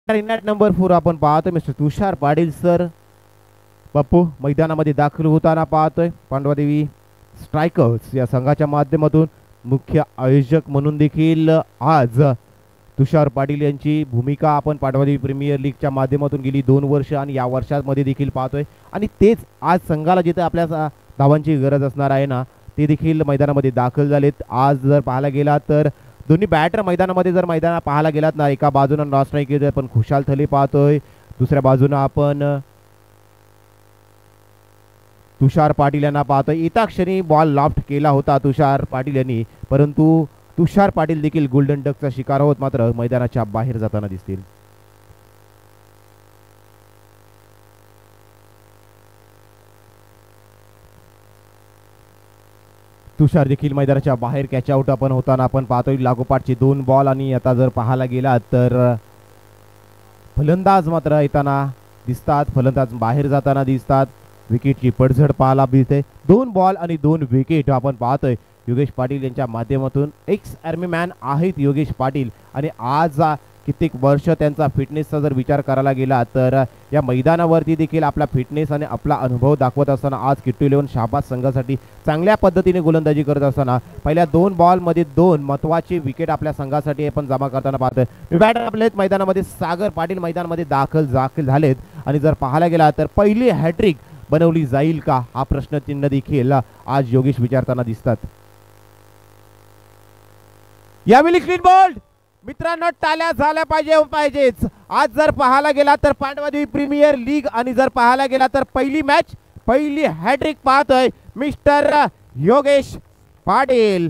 Net number 4 आपण पाहतोय mister तुषार Patil sir Pappu मैदानामध्ये दाखल होताना पाहतोय. पांडवादेवी स्ट्रायकर्स या संघाच्या माध्यमातून मुख्य आयोजक म्हणून देखील आज तुषार पाटील यांची भूमिका आपण पांडवादेवी प्रीमियर लीगच्या माध्यमातून गेली 2 वर्ष आणि या वर्षामध्ये देखील पाहतोय. आणि तेच आज संघाला जिथे आपल्या धावांची गरज असणार आहे ना ते देखील मैदानामध्ये दाखल झालेत. आज जर पाहायला गेला तर दोन्ही बॅटर मैदानामध्ये जर मैदानात पाहायला गेलात ना, एका बाजूनं नॉन स्ट्रायकर आपण खुशाल थले पाहतोय, दुसऱ्या बाजूनं आपण तुषार पाटील यांना पाहतोय. एका क्षणी बॉल लॉफ्ट केला होता तुषार पाटील यांनी, परंतु तुषार पाटील देखील गोल्डन डकचा शिकार होत मात्र मैदानाच्या बाहेर जाताना दिसतील. तुषार देखील मैदानाच्या बाहेर कॅच आउट आपण होताना आपण पाहतोय. लागोपाठचे 2 बॉल आणि आता जर पाहायला गेला तर फलंदाज मात्र येताना दिसतात, फलंदाज बाहेर जाताना दिसतात. विकेटची पडझड पाहायला मिळते. 2 बॉल आणि 2 विकेट आपण पाहतोय. योगेश पाटील यांच्या माध्यमातून एक्स आर्मी मॅन आहेत योगेश पाटील आणि आज कित्येक वर्ष त्यांचा फिटनेसचा जर विचार करायला गेला तर या मैदानावरती देखील आपला फिटनेस आणि आपला अनुभव दाखवत असताना आज किट्टू 11 शाबाद संघासाठी चांगल्या पद्धतीने गोलंदाजी करत असताना पहिल्या 2 बॉलमध्ये 2 महत्त्वाचे विकेट आपल्या संघासाठी आपण जमा करताना पाहतोय. बॅटर आपले मैदानामध्ये सागर पाटील मैदानामध्ये दाखल झालेत आणि जर पाहायला गेला तर पहिली हॅट्रिक बनवली जाईल का हा प्रश्नचिन्ह देखील आज योगेश विचारताना दिसतात. यावेळी क्लीन बोल्ड मित्रांनो टाळ्या झाल्या पाहिजेच. आज जर पाहायला गेला तर पांडवादेवी प्रीमियर लीग आणि जर पाहायला गेला तर पहिली मॅच पहिली हॅट्रिक पाहतोय मिस्टर योगेश पाटील.